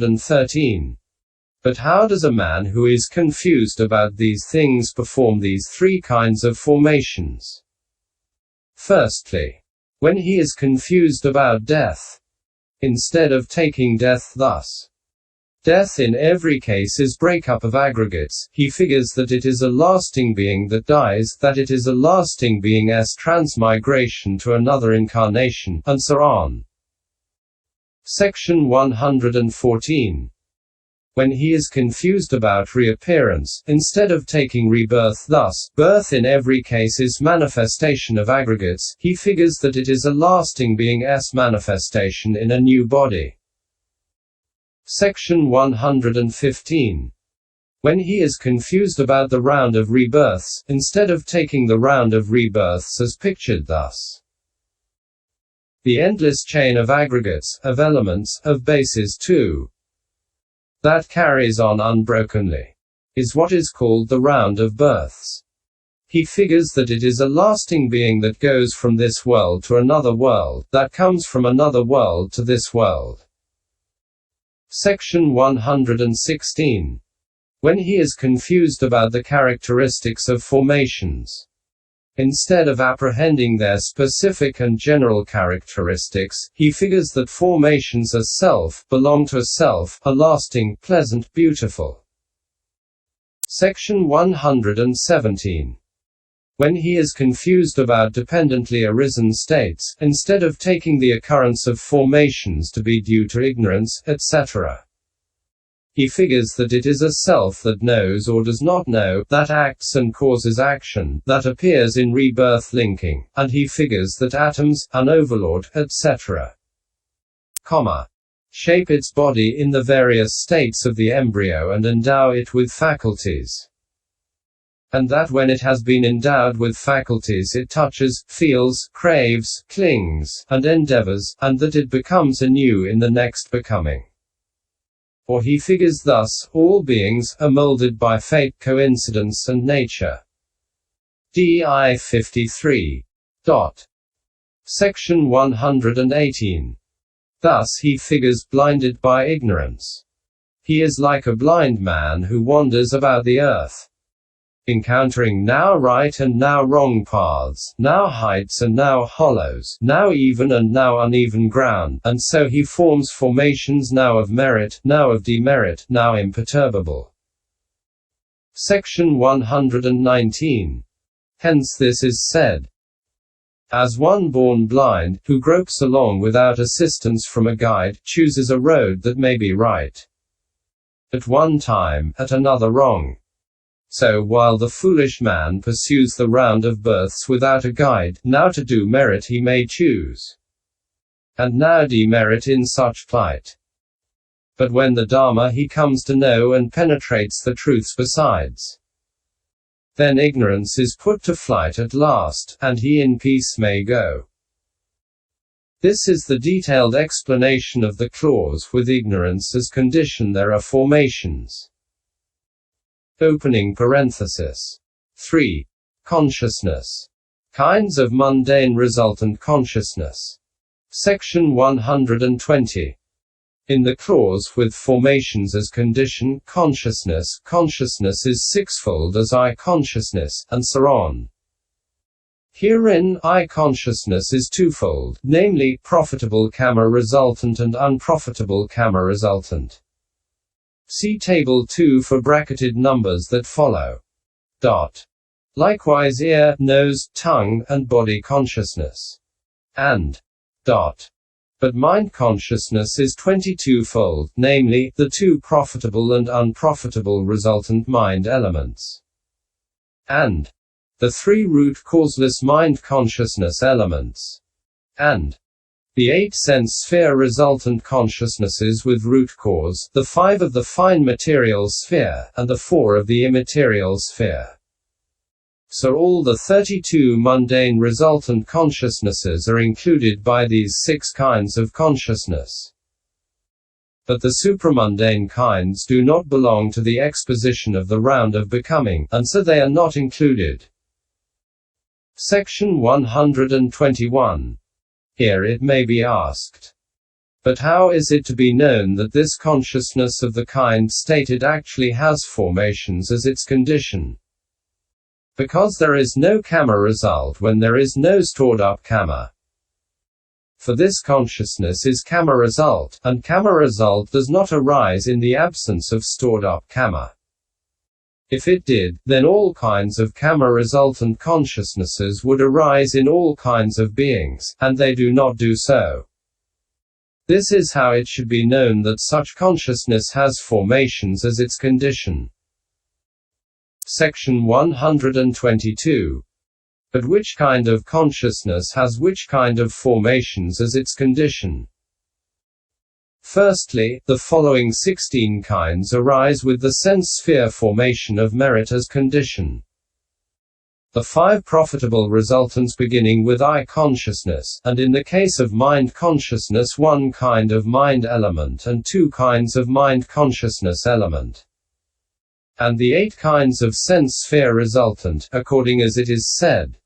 13. But how does a man who is confused about these things perform these three kinds of formations? Firstly, when he is confused about death, instead of taking death thus, death in every case is breakup of aggregates, he figures that it is a lasting being that dies, that it is a lasting being's transmigration to another incarnation, and so on. Section 114. When he is confused about reappearance, instead of taking rebirth thus, birth in every case is manifestation of aggregates, he figures that it is a lasting being's manifestation in a new body. Section 115. When he is confused about the round of rebirths, instead of taking the round of rebirths as pictured thus, the endless chain of aggregates, of elements, of bases too, that carries on unbrokenly, is what is called the round of births. He figures that it is a lasting being that goes from this world to another world, that comes from another world to this world. Section 116. When he is confused about the characteristics of formations, instead of apprehending their specific and general characteristics, he figures that formations are self, belong to a self, are lasting, pleasant, beautiful. Section 117. When he is confused about dependently arisen states, instead of taking the occurrence of formations to be due to ignorance, etc., he figures that it is a self that knows or does not know, that acts and causes action, that appears in rebirth linking, and he figures that atoms, an overlord, etc., shape its body in the various states of the embryo and endow it with faculties, and that when it has been endowed with faculties it touches, feels, craves, clings, and endeavors, and that it becomes anew in the next becoming. Or he figures thus, all beings are molded by fate, coincidence and nature. DI 53. Section 118. Thus he figures blinded by ignorance. He is like a blind man who wanders about the earth, encountering now right and now wrong paths, now heights and now hollows, now even and now uneven ground, and so he forms formations now of merit, now of demerit, now imperturbable. Section 119. Hence this is said, as one born blind, who gropes along without assistance from a guide, chooses a road that may be right at one time, at another wrong. So while the foolish man pursues the round of births without a guide, now to do merit he may choose, and now demerit in such plight. But when the Dharma he comes to know and penetrates the truths besides, then ignorance is put to flight at last, and he in peace may go. This is the detailed explanation of the clause, with ignorance as condition there are formations. Opening parenthesis. 3. Consciousness. Kinds of mundane resultant consciousness. Section 120. In the clause with formations as condition, consciousness is sixfold as I consciousness, and so on. Herein, I consciousness is twofold, namely, profitable karma resultant and unprofitable karma resultant. See Table 2 for bracketed numbers that follow. Likewise ear, nose, tongue, and body consciousness. And. But mind consciousness is 22-fold, namely, the two profitable and unprofitable resultant mind elements. And. The three root causeless mind consciousness elements. And. The 8 sense sphere resultant consciousnesses with root cause, the 5 of the fine material sphere, and the 4 of the immaterial sphere. So all the 32 mundane resultant consciousnesses are included by these 6 kinds of consciousness. But the supramundane kinds do not belong to the exposition of the round of becoming, and so they are not included. Section 121. Here it may be asked, But how is it to be known that this consciousness of the kind stated actually has formations as its condition? Because there is no karma result when there is no stored up karma. For this consciousness is karma result, and karma result does not arise in the absence of stored up karma. If it did, then all kinds of karma resultant consciousnesses would arise in all kinds of beings, and they do not do so. This is how it should be known that such consciousness has formations as its condition. Section 122. But which kind of consciousness has which kind of formations as its condition? Firstly, the following 16 kinds arise with the sense sphere formation of merit as condition. The 5 profitable resultants beginning with I consciousness, and in the case of mind consciousness 1 kind of mind element and 2 kinds of mind consciousness element. And the 8 kinds of sense sphere resultant, according as it is said.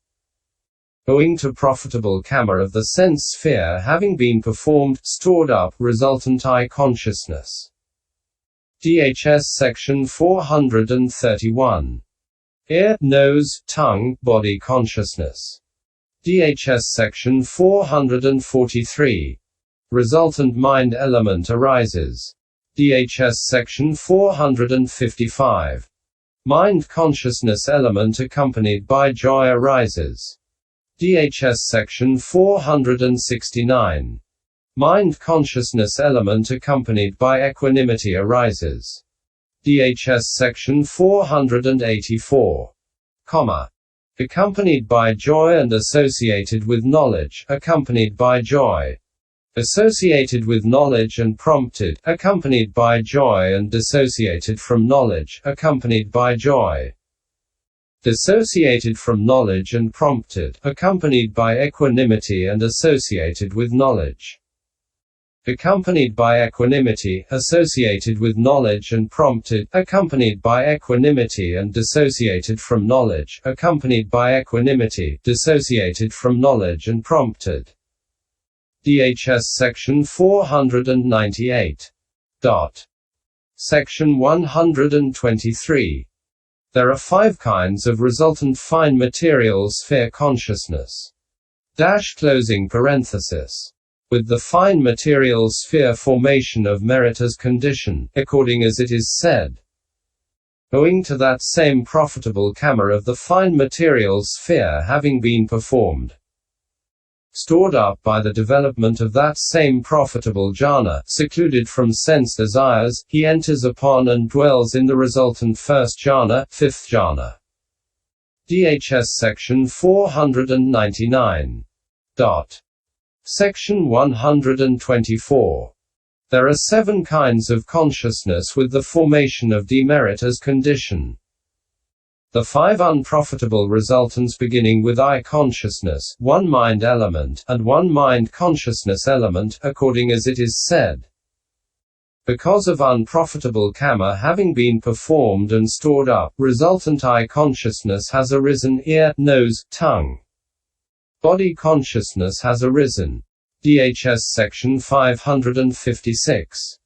Owing to profitable karma of the sense sphere having been performed, stored up, resultant I consciousness. DHS Section 431. Ear, nose, tongue, body consciousness. DHS Section 443. Resultant mind element arises. DHS Section 455. Mind consciousness element accompanied by joy arises. DHS Section 469. Mind consciousness element accompanied by equanimity arises. DHS Section 484. Accompanied by joy and associated with knowledge, accompanied by joy. Associated with knowledge and prompted, accompanied by joy and dissociated from knowledge, accompanied by joy. Dissociated from knowledge and prompted, accompanied by equanimity and associated with knowledge. Accompanied by equanimity, associated with knowledge and prompted, accompanied by equanimity and dissociated from knowledge, accompanied by equanimity, dissociated from knowledge and prompted. DHS Section 498. Section 123. There are 5 kinds of resultant fine material sphere consciousness. Closing parenthesis. With the fine material sphere formation of merit as condition, according as it is said. Owing to that same profitable karma of the fine material sphere having been performed. Stored up by the development of that same profitable jhana, secluded from sense desires, he enters upon and dwells in the resultant first jhana, fifth jhana. DHS Section 499. Section 124. There are 7 kinds of consciousness with the formation of demerit as condition. The 5 unprofitable resultants beginning with I consciousness, 1 mind element, and 1 mind consciousness element, according as it is said. Because of unprofitable karma having been performed and stored up, resultant I consciousness has arisen, ear, nose, tongue. Body consciousness has arisen. DHS Section 556.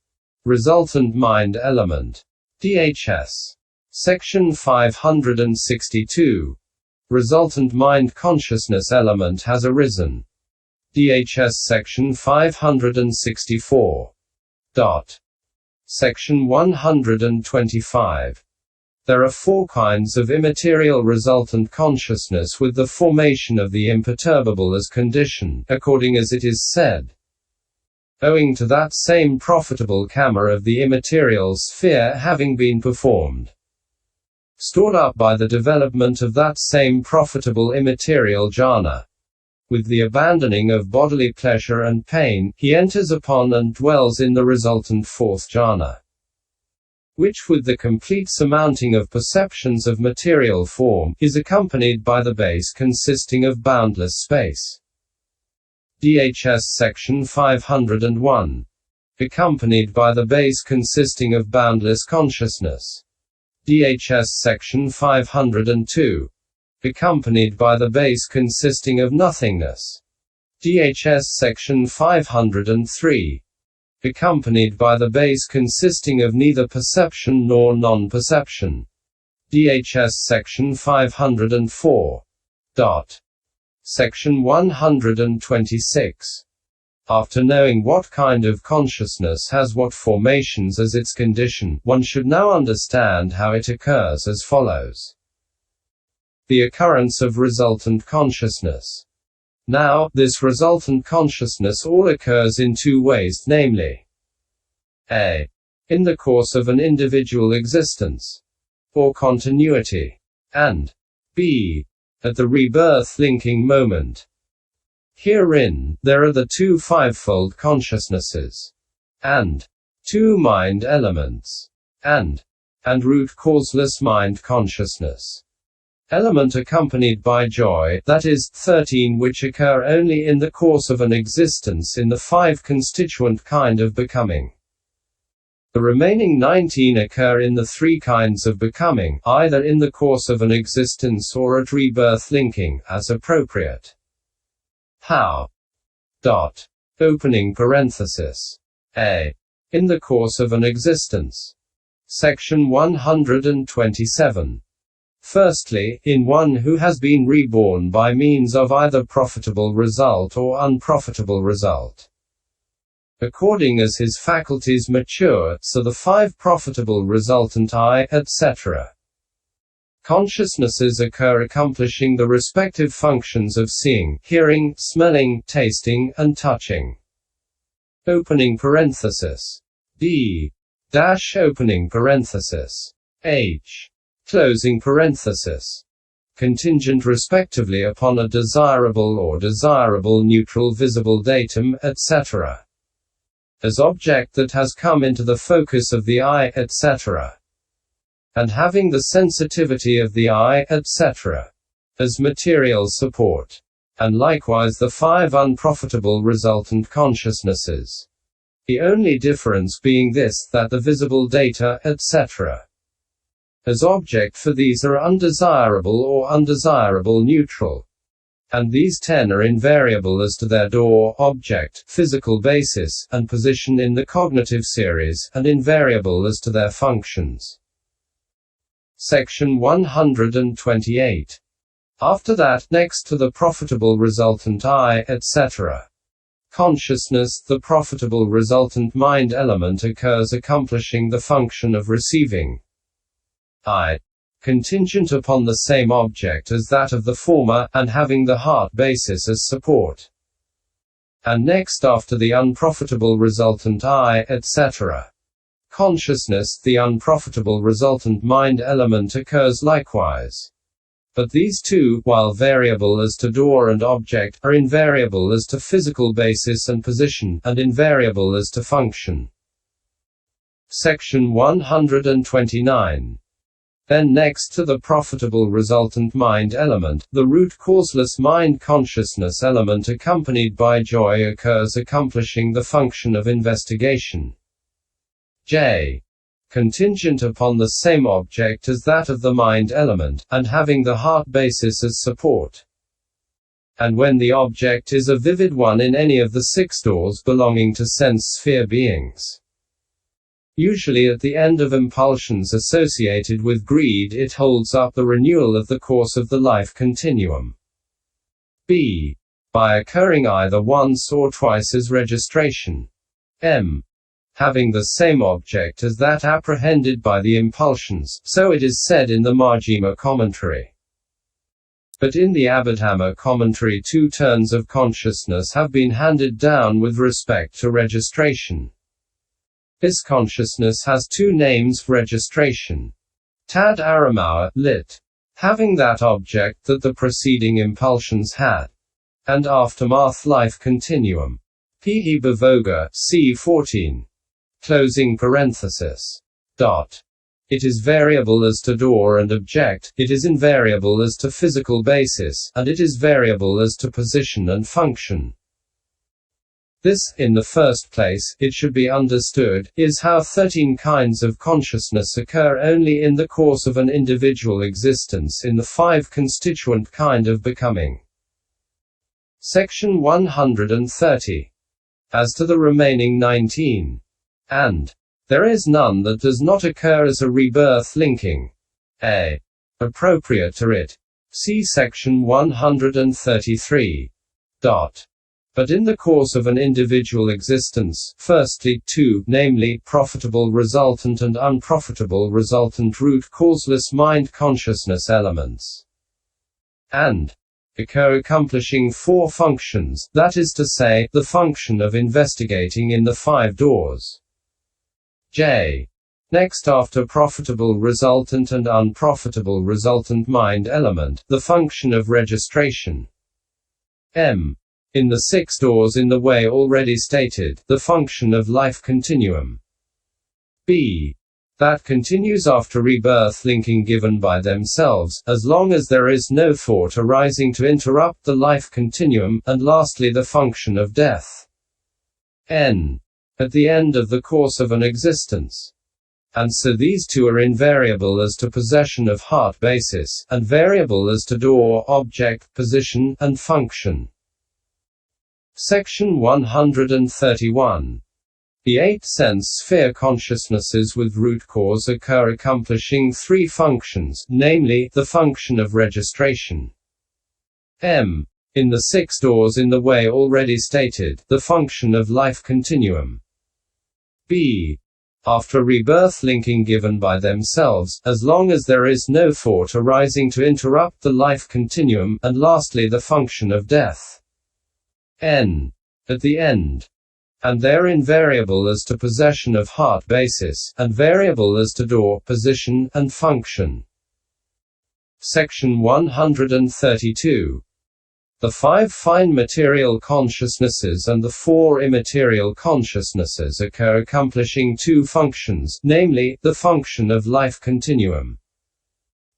Resultant mind element. DHS. Section 562. Resultant mind consciousness element has arisen. DHS Section 564. Section 125. There are 4 kinds of immaterial resultant consciousness with the formation of the imperturbable as condition, according as it is said. Owing to that same profitable karma of the immaterial sphere having been performed. Stored up by the development of that same profitable immaterial jhana. With the abandoning of bodily pleasure and pain, he enters upon and dwells in the resultant 4th jhana. Which with the complete surmounting of perceptions of material form, is accompanied by the base consisting of boundless space. DHS Section 501. Accompanied by the base consisting of boundless consciousness. DHS Section 502. Accompanied by the base consisting of nothingness. DHS Section 503. accompanied by the base consisting of neither perception nor non-perception. DHS Section 504. Section 126. After knowing what kind of consciousness has what formations as its condition, one should now understand how it occurs as follows. The occurrence of resultant consciousness. Now, this resultant consciousness all occurs in two ways, namely a. in the course of an individual existence, or continuity, and b. at the rebirth linking moment. Herein, there are the two fivefold consciousnesses, and two mind elements, and root causeless mind consciousness. Element accompanied by joy, that is, 13, which occur only in the course of an existence in the five constituent kind of becoming. The remaining 19 occur in the three kinds of becoming, either in the course of an existence or at rebirth linking, as appropriate. How? Opening parenthesis. A. In the course of an existence. Section 127. Firstly, in one who has been reborn by means of either profitable result or unprofitable result. According as his faculties mature, so the five profitable resultant I, etc. consciousnesses occur accomplishing the respective functions of seeing, hearing, smelling, tasting, and touching. Opening parenthesis. D. Opening parenthesis. H. Closing parenthesis. Contingent respectively upon a desirable or desirable neutral visible datum, etc. as object that has come into the focus of the eye, etc. and having the sensitivity of the eye, etc. as material support. And likewise the five unprofitable resultant consciousnesses. The only difference being this, that the visible data, etc. as object for these are undesirable or undesirable neutral. And these 10 are invariable as to their door, object, physical basis, and position in the cognitive series, and invariable as to their functions. Section 128. After that, next to the profitable resultant I, etc. consciousness, the profitable resultant mind element occurs accomplishing the function of receiving I, contingent upon the same object as that of the former, and having the heart basis as support. And next after the unprofitable resultant I, etc. consciousness, the unprofitable resultant mind element occurs likewise. But these two, while variable as to door and object, are invariable as to physical basis and position, and invariable as to function. Section 129. Then next to the profitable resultant mind element, the root causeless mind consciousness element accompanied by joy occurs accomplishing the function of investigation. J. Contingent upon the same object as that of the mind element, and having the heart basis as support. And when the object is a vivid one in any of the 6 doors belonging to sense sphere beings. Usually at the end of impulsions associated with greed, it holds up the renewal of the course of the life continuum. B. By occurring either once or twice as registration. M. Having the same object as that apprehended by the impulsions, so it is said in the Majjhima commentary. But in the Abhidhamma commentary 2 turns of consciousness have been handed down with respect to registration. This consciousness has 2 names: registration. Tad Aramawa, lit. Having that object that the preceding impulsions had. And aftermath life continuum. P. Bavoga, c. 14. Closing parenthesis. It is variable as to door and object, it is invariable as to physical basis, and it is variable as to position and function. This, in the first place, it should be understood, is how 13 kinds of consciousness occur only in the course of an individual existence in the 5 constituent kind of becoming. Section 130. as to the remaining 19. And there is none that does not occur as a rebirth linking a appropriate to it. See section 133. But in the course of an individual existence, firstly, two, namely, profitable resultant and unprofitable resultant root causeless mind consciousness elements, and occur accomplishing four functions, that is to say, the function of investigating in the 5 doors. J. Next, after profitable resultant and unprofitable resultant mind element, the function of registration. M. In the 6 doors in the way already stated, the function of life continuum. B. That continues after rebirth linking given by themselves, as long as there is no thought arising to interrupt the life continuum, and lastly the function of death. N. At the end of the course of an existence. And so these two are invariable as to possession of heart basis, and variable as to door, object, position, and function. Section 131. The 8 sense sphere consciousnesses with root cause occur accomplishing 3 functions, namely, the function of registration. M. In the 6 doors in the way already stated, the function of life continuum. B. After rebirth linking given by themselves, as long as there is no thought arising to interrupt the life continuum, and lastly the function of death. N. At the end. And they're invariable as to possession of heart basis, and variable as to door, position, and function. Section 132. The 5 fine material consciousnesses and the 4 immaterial consciousnesses occur accomplishing 2 functions, namely, the function of life continuum.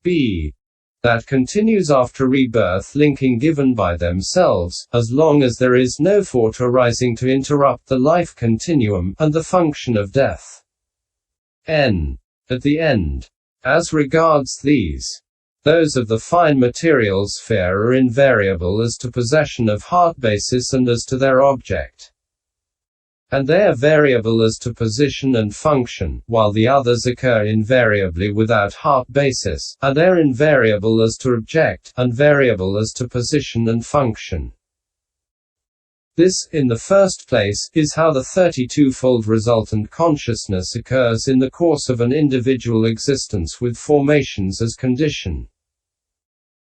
B. That continues after rebirth linking given by themselves, as long as there is no thought arising to interrupt the life continuum, and the function of death. N. At the end. As regards these, those of the fine material sphere are invariable as to possession of heart basis and as to their object. And they are variable as to position and function, while the others occur invariably without heart basis, and they are invariable as to object, and variable as to position and function. This, in the first place, is how the 32-fold resultant consciousness occurs in the course of an individual existence with formations as condition.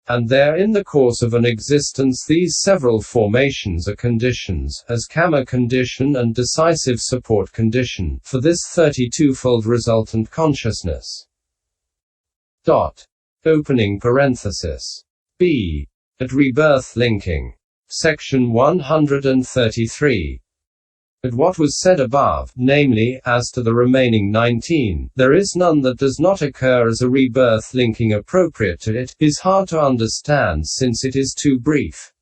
And there in the course of an existence these several formations are conditions, as karma condition and decisive support condition, for this 32-fold resultant consciousness. Opening parenthesis. B. At rebirth linking. Section 133. But what was said above, namely, as to the remaining 19, there is none that does not occur as a rebirth linking appropriate to it, is hard to understand since it is too brief.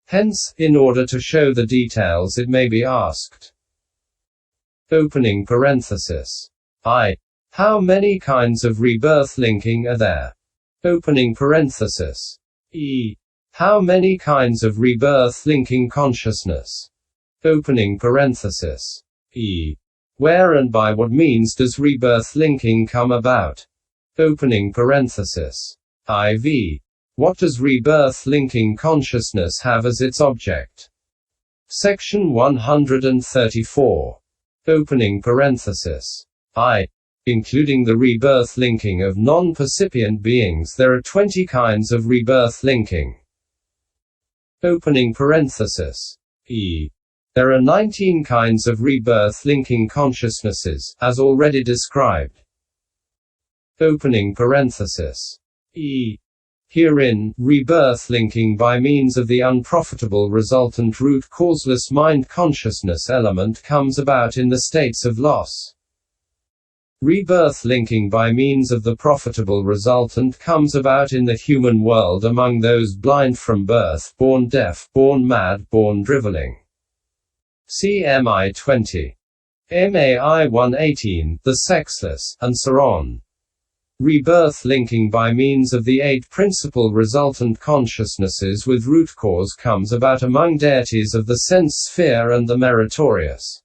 Hence, in order to show the details it may be asked. Opening parenthesis. I. How many kinds of rebirth linking are there? Opening parenthesis. E. How many kinds of rebirth linking consciousness? Opening parenthesis. E. Where and by what means does rebirth linking come about? Opening parenthesis. IV. What does rebirth linking consciousness have as its object? Section 134. Opening parenthesis. I. Including the rebirth linking of non-percipient beings, there are 20 kinds of rebirth linking. Opening parenthesis. E. There are 19 kinds of rebirth linking consciousnesses, as already described. Opening parenthesis. E. Herein, rebirth linking by means of the unprofitable resultant root causeless mind consciousness element comes about in the states of loss. Rebirth linking by means of the profitable resultant comes about in the human world among those blind from birth, born deaf, born mad, born driveling. See MI 20. MAI 118, the sexless, and so on. Rebirth linking by means of the 8 principal resultant consciousnesses with root cause comes about among deities of the sense sphere and the meritorious.